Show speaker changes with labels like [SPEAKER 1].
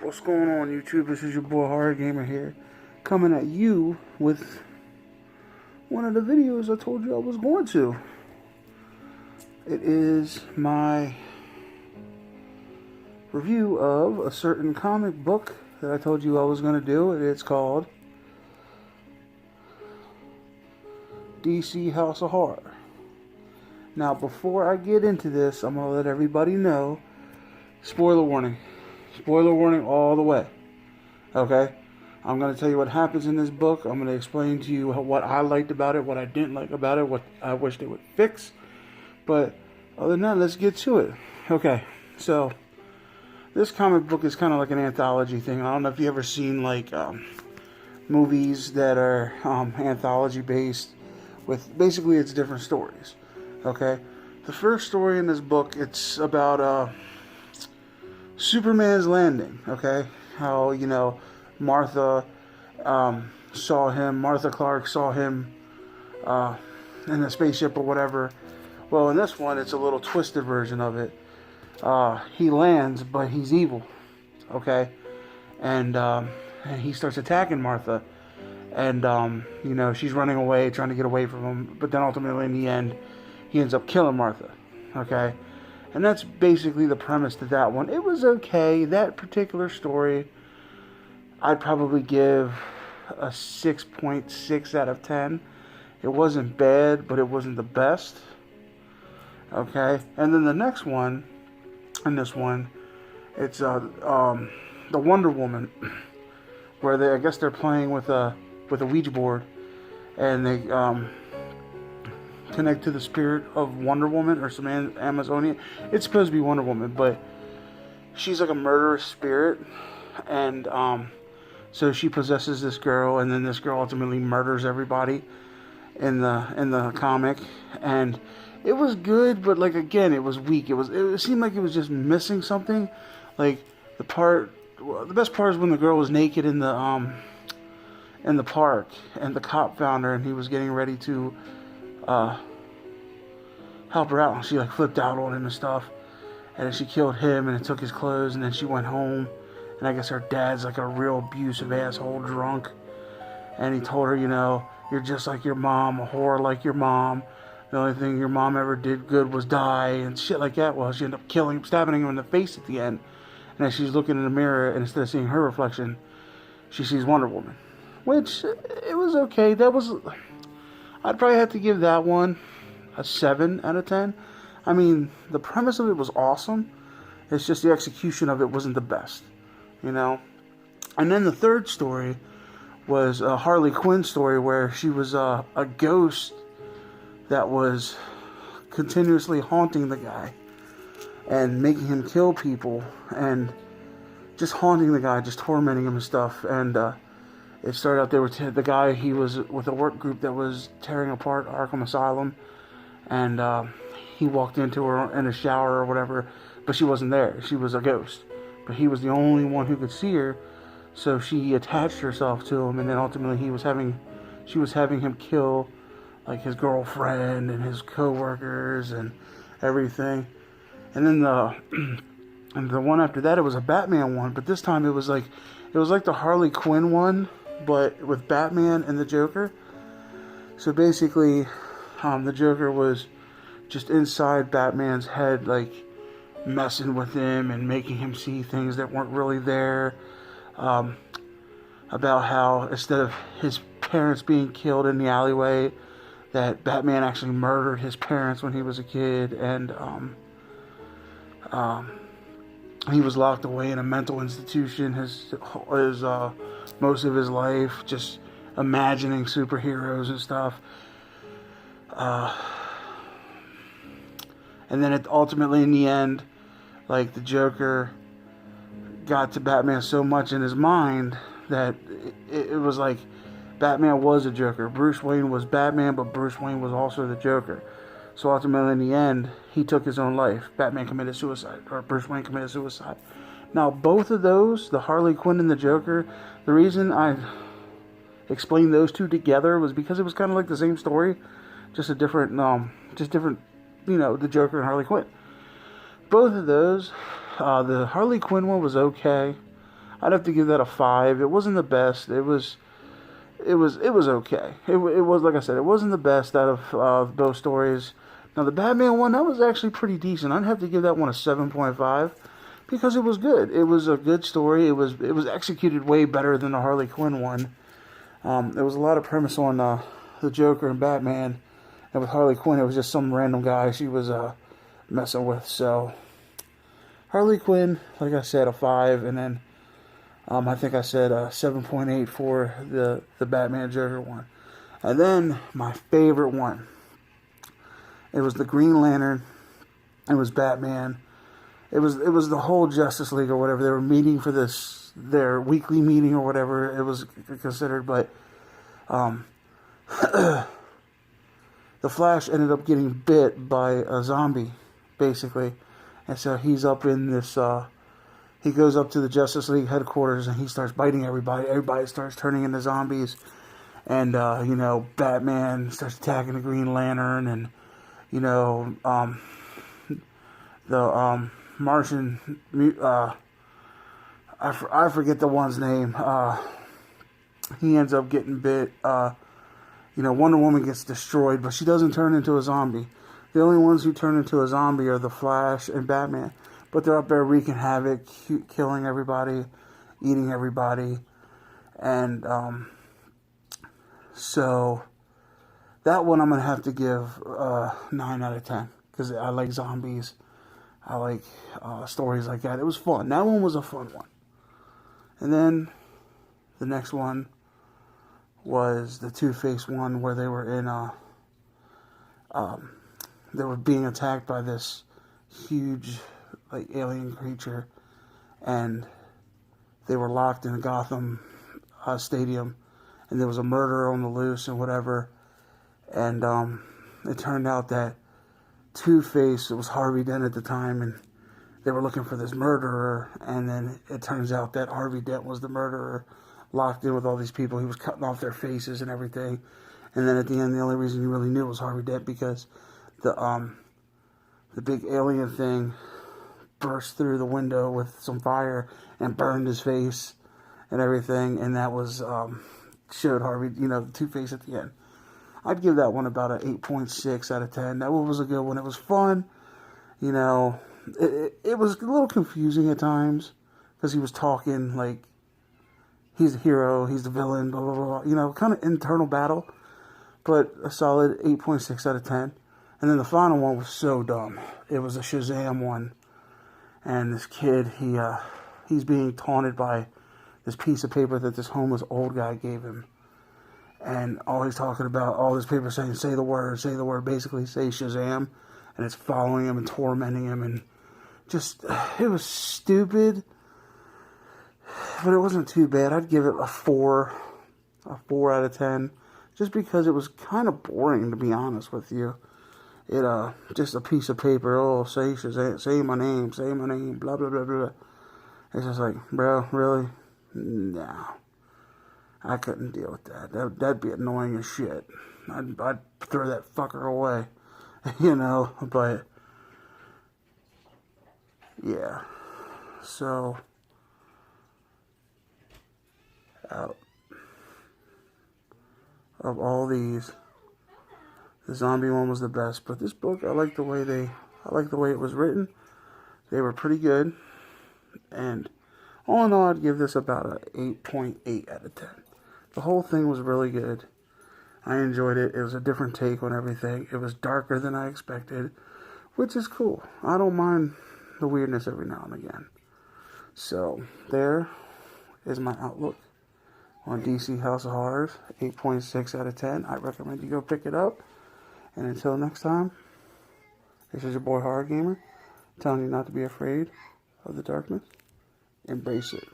[SPEAKER 1] What's going on, YouTube? This is your boy Horror Gamer here, coming at you with one of the videos I told you I was going to. It is my review of a certain comic book that I told you I was going to do. It's called DC House of Horror. Now, before I get into this, I'm going to let everybody know, spoiler warning. Spoiler warning all the way. Okay? I'm going to tell you what happens in this book. I'm going to explain to you what I liked about it, what I didn't like about it, what I wish they would fix. But other than that, let's get to it. Okay, so this comic book is kind of like an anthology thing. I don't know if you ever seen like movies that are anthology based with basically it's different stories. Okay? The first story in this book, it's about Superman's landing, okay? How, Martha Martha Clark saw him in the spaceship or whatever. Well, in this one, it's a little twisted version of it. He lands, but he's evil, okay? And he starts attacking Martha. And, she's running away, trying to get away from him. But then ultimately, in the end, he ends up killing Martha, okay? And that's basically the premise to that one. It was okay. That particular story, I'd probably give a 6.6 out of 10. It wasn't bad, but it wasn't the best. Okay? And then the next one, and this one, it's the Wonder Woman, where I guess they're playing with a Ouija board, and they connect to the spirit of Wonder Woman or some Amazonian. It's supposed to be Wonder Woman, but she's like a murderous spirit, and so she possesses this girl, and then this girl ultimately murders everybody in the comic. And it was good, but like again, it was weak. It seemed like it was just missing something. Like the best part is when the girl was naked in the park, and the cop found her, and he was getting ready to help her out, and she like flipped out on him and stuff, and then she killed him and took his clothes, and then she went home, and I guess her dad's like a real abusive asshole drunk, and he told her, you're just like your mom, a whore like your mom, the only thing your mom ever did good was die, and shit like that. Well, she ended up stabbing him in the face at the end, and as she's looking in the mirror, and instead of seeing her reflection, she sees Wonder Woman, which it was okay. I'd probably have to give that one a 7 out of 10. I mean, the premise of it was awesome. It's just the execution of it wasn't the best, And then the third story was a Harley Quinn story where she was a ghost that was continuously haunting the guy and making him kill people and just haunting the guy, just tormenting him and stuff. And it started out there with the guy, he was with a work group that was tearing apart Arkham Asylum, and he walked into her in a shower or whatever, but she wasn't there. She was a ghost, but he was the only one who could see her, so she attached herself to him, and then ultimately she was having him kill like his girlfriend and his co-workers and everything. And then the one after that, it was a Batman one, but this time it was like the Harley Quinn one, but with Batman and the Joker. So basically, the Joker was just inside Batman's head, like messing with him and making him see things that weren't really there. About how instead of his parents being killed in the alleyway, that Batman actually murdered his parents when he was a kid, and he was locked away in a mental institution his most of his life, just imagining superheroes and stuff. And then ultimately in the end, like the Joker got to Batman so much in his mind that it was like Batman was a Joker. Bruce Wayne was Batman, but Bruce Wayne was also the Joker. So ultimately in the end, he took his own life. Batman committed suicide, or Bruce Wayne committed suicide. Now, both of those, the Harley Quinn and the Joker, the reason I explained those two together was because it was kind of like the same story, just a different, the Joker and Harley Quinn. Both of those, the Harley Quinn one was okay. I'd have to give that a 5. It wasn't the best. It was okay. It was, like I said, it wasn't the best out of those stories. Now the Batman one, that was actually pretty decent. I'd have to give that one a 7.5 because it was good. It was a good story. It was executed way better than the Harley Quinn one. There was a lot of premise on the Joker and Batman, and with Harley Quinn, it was just some random guy she was messing with. So Harley Quinn, like I said, a 5, and then I think I said 7.8 for the Batman Joker one. And then my favorite one, it was the Green Lantern. It was Batman. It was the whole Justice League or whatever. They were meeting for their weekly meeting or whatever it was considered. But the Flash ended up getting bit by a zombie, basically. And so he's up in this... he goes up to the Justice League headquarters and he starts biting everybody. Everybody starts turning into zombies. And, Batman starts attacking the Green Lantern. And, the Martian... I forget the one's name. He ends up getting bit. Wonder Woman gets destroyed, but she doesn't turn into a zombie. The only ones who turn into a zombie are the Flash and Batman. But they're up there wreaking havoc, killing everybody, eating everybody. And so that one I'm going to have to give 9 out of 10. Because I like zombies. I like stories like that. It was fun. That one was a fun one. And then the next one was the Two-Face one where they were in they were being attacked by this huge alien creature, and they were locked in a Gotham stadium, and there was a murder on the loose and whatever, and it turned out that Two-Face, it was Harvey Dent at the time, and they were looking for this murderer, and then it turns out that Harvey Dent was the murderer, locked in with all these people. He was cutting off their faces and everything, and then at the end, the only reason you really knew it was Harvey Dent because the big alien thing burst through the window with some fire and burned his face and everything, and that was showed Harvey, Two-Face at the end. I'd give that one about an 8.6 out of 10. That one was a good one. It was fun. It was a little confusing at times because he was talking like he's the hero, he's the villain, blah, blah, blah. Kind of internal battle, but a solid 8.6 out of 10. And then the final one was so dumb. It was a Shazam one. And this kid, he's being taunted by this piece of paper that this homeless old guy gave him. And all he's talking about, all this paper saying, say the word, basically say Shazam. And it's following him and tormenting him. And just, it was stupid. But it wasn't too bad. I'd give it a 4 out of 10. Just because it was kind of boring, to be honest with you. It, just a piece of paper, say Shazam, say my name, blah, blah, blah, blah. It's just like, bro, really? No. I couldn't deal with that. That'd be annoying as shit. I'd throw that fucker away, but, yeah. So, out of all these, the zombie one was the best, but this book, I like the way it was written. They were pretty good, and all in all, I'd give this about an 8.8 out of 10. The whole thing was really good. I enjoyed it. It was a different take on everything. It was darker than I expected, which is cool. I don't mind the weirdness every now and again. So, there is my outlook on DC House of Horrors, 8.6 out of 10. I recommend you go pick it up. And until next time, this is your boy Horror Gamer, telling you not to be afraid of the darkness. Embrace it.